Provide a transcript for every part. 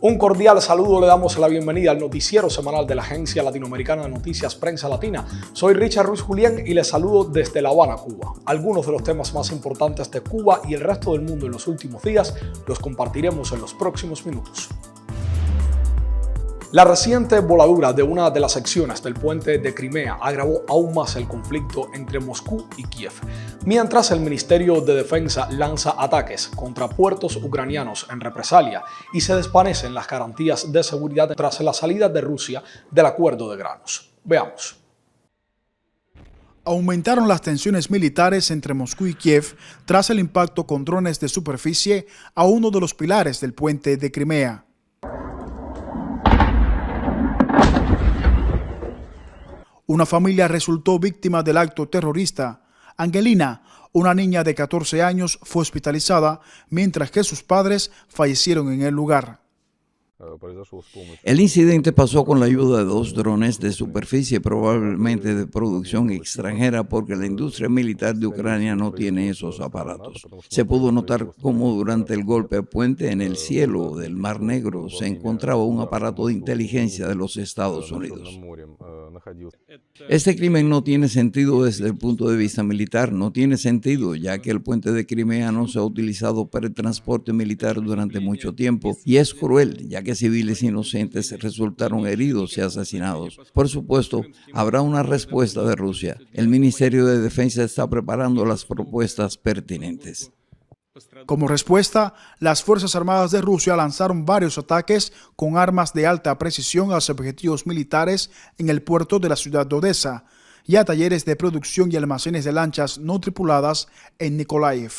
Un cordial saludo, le damos la bienvenida al noticiero semanal de la Agencia Latinoamericana de Noticias Prensa Latina. Soy Richard Ruiz Julián y les saludo desde La Habana, Cuba. Algunos de los temas más importantes de Cuba y el resto del mundo en los últimos días los compartiremos en los próximos minutos. La reciente voladura de una de las secciones del puente de Crimea agravó aún más el conflicto entre Moscú y Kiev, mientras el Ministerio de Defensa lanza ataques contra puertos ucranianos en represalia y se desvanecen las garantías de seguridad tras la salida de Rusia del acuerdo de granos. Veamos. Aumentaron las tensiones militares entre Moscú y Kiev tras el impacto con drones de superficie a uno de los pilares del puente de Crimea. Una familia resultó víctima del acto terrorista. Angelina, una niña de 14 años, fue hospitalizada, mientras que sus padres fallecieron en el lugar. El incidente pasó con la ayuda de 2 drones de superficie, probablemente de producción extranjera, porque la industria militar de Ucrania no tiene esos aparatos. Se pudo notar cómo durante el golpe al puente en el cielo del Mar Negro se encontraba un aparato de inteligencia de los Estados Unidos. Este crimen no tiene sentido desde el punto de vista militar, no tiene sentido, ya que el puente de Crimea no se ha utilizado para el transporte militar durante mucho tiempo, y es cruel, ya que civiles inocentes resultaron heridos y asesinados. Por supuesto, habrá una respuesta de Rusia. El Ministerio de Defensa está preparando las propuestas pertinentes. Como respuesta, las Fuerzas Armadas de Rusia lanzaron varios ataques con armas de alta precisión a los objetivos militares en el puerto de la ciudad de Odesa y a talleres de producción y almacenes de lanchas no tripuladas en Nikolaev.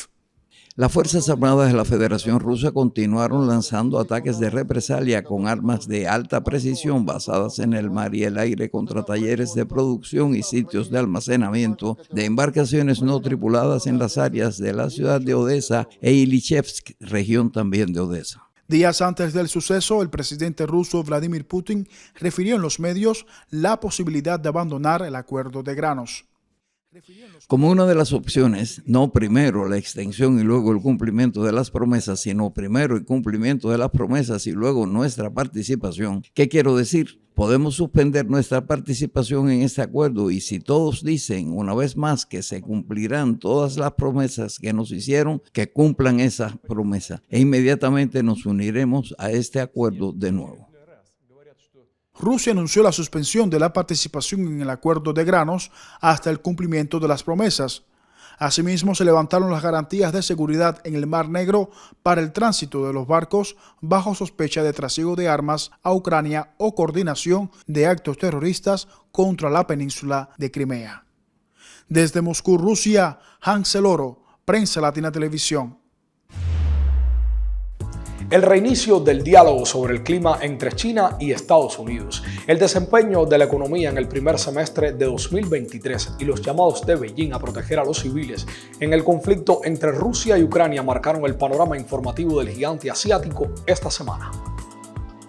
Las Fuerzas Armadas de la Federación Rusa continuaron lanzando ataques de represalia con armas de alta precisión basadas en el mar y el aire contra talleres de producción y sitios de almacenamiento de embarcaciones no tripuladas en las áreas de la ciudad de Odesa e Ilichevsk, región también de Odesa. Días antes del suceso, el presidente ruso Vladimir Putin refirió en los medios la posibilidad de abandonar el acuerdo de granos. Como una de las opciones, no primero la extensión y luego el cumplimiento de las promesas, sino primero el cumplimiento de las promesas y luego nuestra participación. ¿Qué quiero decir? Podemos suspender nuestra participación en este acuerdo y si todos dicen una vez más que se cumplirán todas las promesas que nos hicieron, que cumplan esa promesa e inmediatamente nos uniremos a este acuerdo de nuevo. Rusia anunció la suspensión de la participación en el acuerdo de granos hasta el cumplimiento de las promesas. Asimismo, se levantaron las garantías de seguridad en el Mar Negro para el tránsito de los barcos bajo sospecha de trasiego de armas a Ucrania o coordinación de actos terroristas contra la península de Crimea. Desde Moscú, Rusia, Hansel Oro, Prensa Latina Televisión. El reinicio del diálogo sobre el clima entre China y Estados Unidos, el desempeño de la economía en el primer semestre de 2023 y los llamados de Beijing a proteger a los civiles en el conflicto entre Rusia y Ucrania marcaron el panorama informativo del gigante asiático esta semana.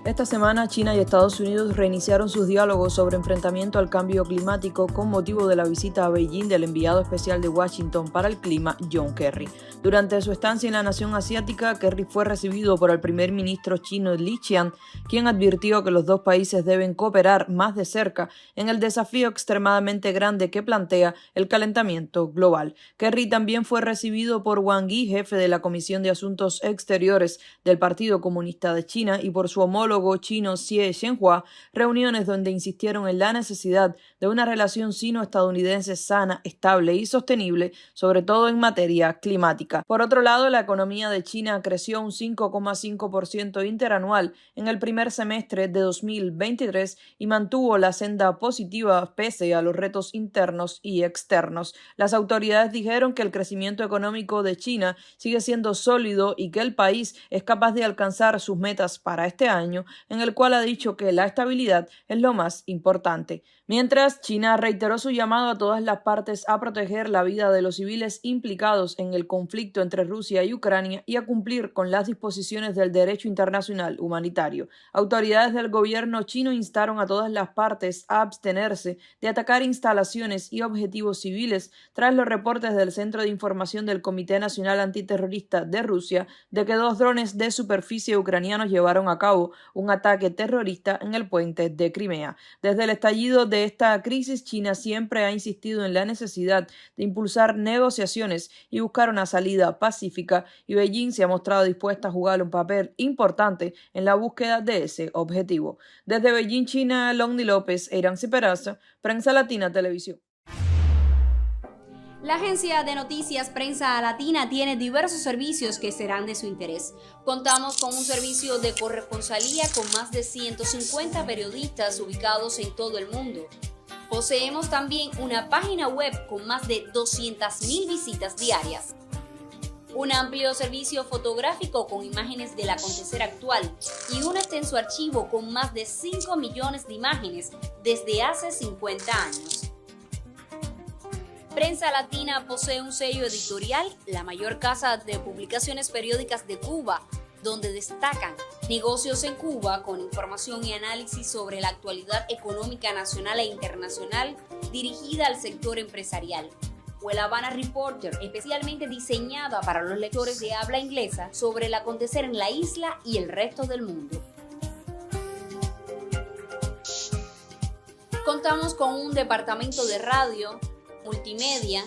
Esta semana, China y Estados Unidos reiniciaron sus diálogos sobre enfrentamiento al cambio climático con motivo de la visita a Beijing del enviado especial de Washington para el clima, John Kerry. Durante su estancia en la nación asiática, Kerry fue recibido por el primer ministro chino Li Qiang, quien advirtió que los dos países deben cooperar más de cerca en el desafío extremadamente grande que plantea el calentamiento global. Kerry también fue recibido por Wang Yi, jefe de la Comisión de Asuntos Exteriores del Partido Comunista de China, y por su homólogo chino Xie Zhenhua, reuniones donde insistieron en la necesidad de una relación sino-estadounidense sana, estable y sostenible, sobre todo en materia climática. Por otro lado, la economía de China creció un 5,5% interanual en el primer semestre de 2023 y mantuvo la senda positiva pese a los retos internos y externos. Las autoridades dijeron que el crecimiento económico de China sigue siendo sólido y que el país es capaz de alcanzar sus metas para este año, en el cual ha dicho que la estabilidad es lo más importante. Mientras, China reiteró su llamado a todas las partes a proteger la vida de los civiles implicados en el conflicto entre Rusia y Ucrania y a cumplir con las disposiciones del derecho internacional humanitario. Autoridades del gobierno chino instaron a todas las partes a abstenerse de atacar instalaciones y objetivos civiles tras los reportes del Centro de Información del Comité Nacional Antiterrorista de Rusia de que 2 drones de superficie ucranianos llevaron a cabo un ataque terrorista en el puente de Crimea. Desde el estallido de esta crisis, China siempre ha insistido en la necesidad de impulsar negociaciones y buscar una salida pacífica, y Beijing se ha mostrado dispuesta a jugar un papel importante en la búsqueda de ese objetivo. Desde Beijing, China, Lonny López, Eiranzi Peraza, Prensa Latina Televisión. La agencia de noticias Prensa Latina tiene diversos servicios que serán de su interés. Contamos con un servicio de corresponsalía con más de 150 periodistas ubicados en todo el mundo. Poseemos también una página web con más de 200.000 visitas diarias. Un amplio servicio fotográfico con imágenes del acontecer actual y un extenso archivo con más de 5 millones de imágenes desde hace 50 años. Prensa Latina posee un sello editorial, la mayor casa de publicaciones periódicas de Cuba, donde destacan negocios en Cuba con información y análisis sobre la actualidad económica nacional e internacional dirigida al sector empresarial. O el Habana Reporter, especialmente diseñada para los lectores de habla inglesa sobre el acontecer en la isla y el resto del mundo. Contamos con un departamento de radio, multimedia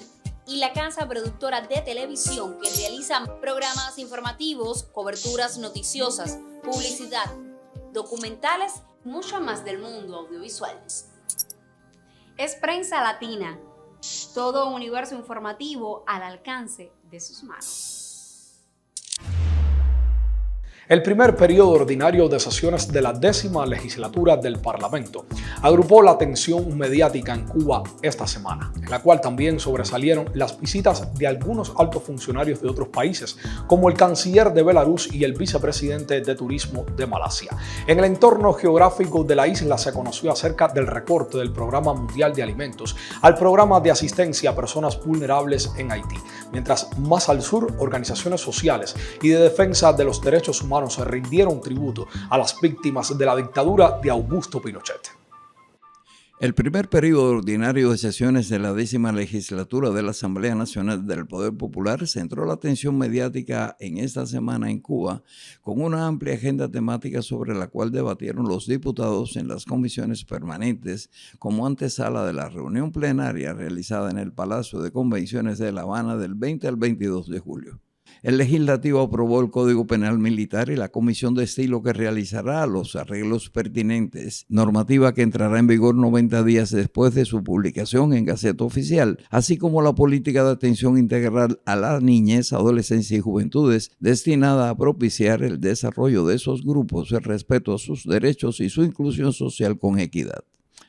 y la casa productora de televisión que realizan programas informativos, coberturas noticiosas, publicidad, documentales y mucho más del mundo audiovisual. Es Prensa Latina, todo un universo informativo al alcance de sus manos. El primer periodo ordinario de sesiones de la 10ª legislatura del Parlamento agrupó la atención mediática en Cuba esta semana, en la cual también sobresalieron las visitas de algunos altos funcionarios de otros países, como el canciller de Belarus y el vicepresidente de Turismo de Malasia. En el entorno geográfico de la isla se conoció acerca del recorte del Programa Mundial de Alimentos al Programa de Asistencia a Personas Vulnerables en Haití, mientras más al sur, organizaciones sociales y de defensa de los derechos humanos se rindieron tributo a las víctimas de la dictadura de Augusto Pinochet. El primer periodo ordinario de sesiones de la 10ª legislatura de la Asamblea Nacional del Poder Popular centró la atención mediática en esta semana en Cuba con una amplia agenda temática sobre la cual debatieron los diputados en las comisiones permanentes como antesala de la reunión plenaria realizada en el Palacio de Convenciones de La Habana del 20 al 22 de julio. El legislativo aprobó el Código Penal Militar y la Comisión de Estilo que realizará los arreglos pertinentes, normativa que entrará en vigor 90 días después de su publicación en Gaceta Oficial, así como la política de atención integral a la niñez, adolescencia y juventudes destinada a propiciar el desarrollo de esos grupos, el respeto a sus derechos y su inclusión social con equidad.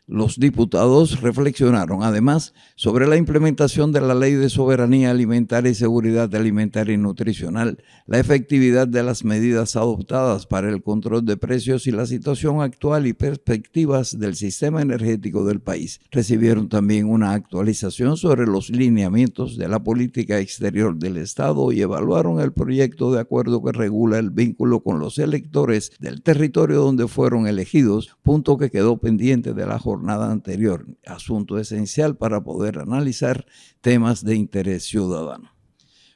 Los diputados reflexionaron además sobre la implementación de la Ley de Soberanía Alimentaria y Seguridad Alimentaria y Nutricional, la efectividad de las medidas adoptadas para el control de precios y la situación actual y perspectivas del sistema energético del país. Recibieron también una actualización sobre los lineamientos de la política exterior del Estado y evaluaron el proyecto de acuerdo que regula el vínculo con los electores del territorio donde fueron elegidos, punto que quedó pendiente de la jornada anterior, asunto esencial para poder analizar temas de interés ciudadano.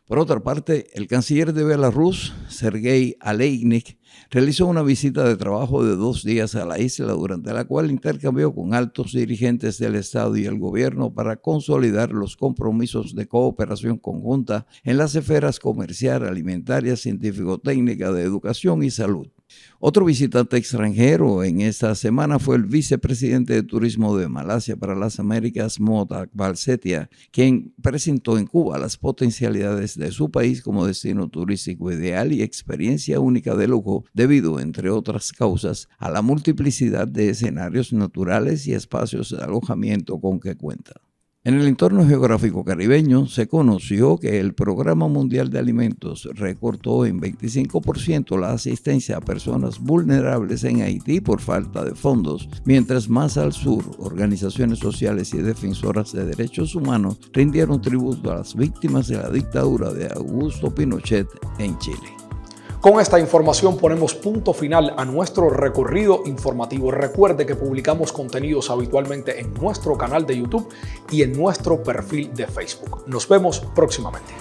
Por otra parte, el canciller de Belarus, Sergei Aleinik, realizó una visita de trabajo de 2 días a la isla, durante la cual intercambió con altos dirigentes del Estado y el gobierno para consolidar los compromisos de cooperación conjunta en las esferas comercial, alimentaria, científico-técnica, de educación y salud. Otro visitante extranjero en esta semana fue el vicepresidente de Turismo de Malasia para las Américas, Mohd Akbar Setia, quien presentó en Cuba las potencialidades de su país como destino turístico ideal y experiencia única de lujo, debido, entre otras causas, a la multiplicidad de escenarios naturales y espacios de alojamiento con que cuenta. En el entorno geográfico caribeño se conoció que el Programa Mundial de Alimentos recortó en 25% la asistencia a personas vulnerables en Haití por falta de fondos, mientras más al sur, organizaciones sociales y defensoras de derechos humanos rindieron tributo a las víctimas de la dictadura de Augusto Pinochet en Chile. Con esta información ponemos punto final a nuestro recorrido informativo. Recuerde que publicamos contenidos habitualmente en nuestro canal de YouTube y en nuestro perfil de Facebook. Nos vemos próximamente.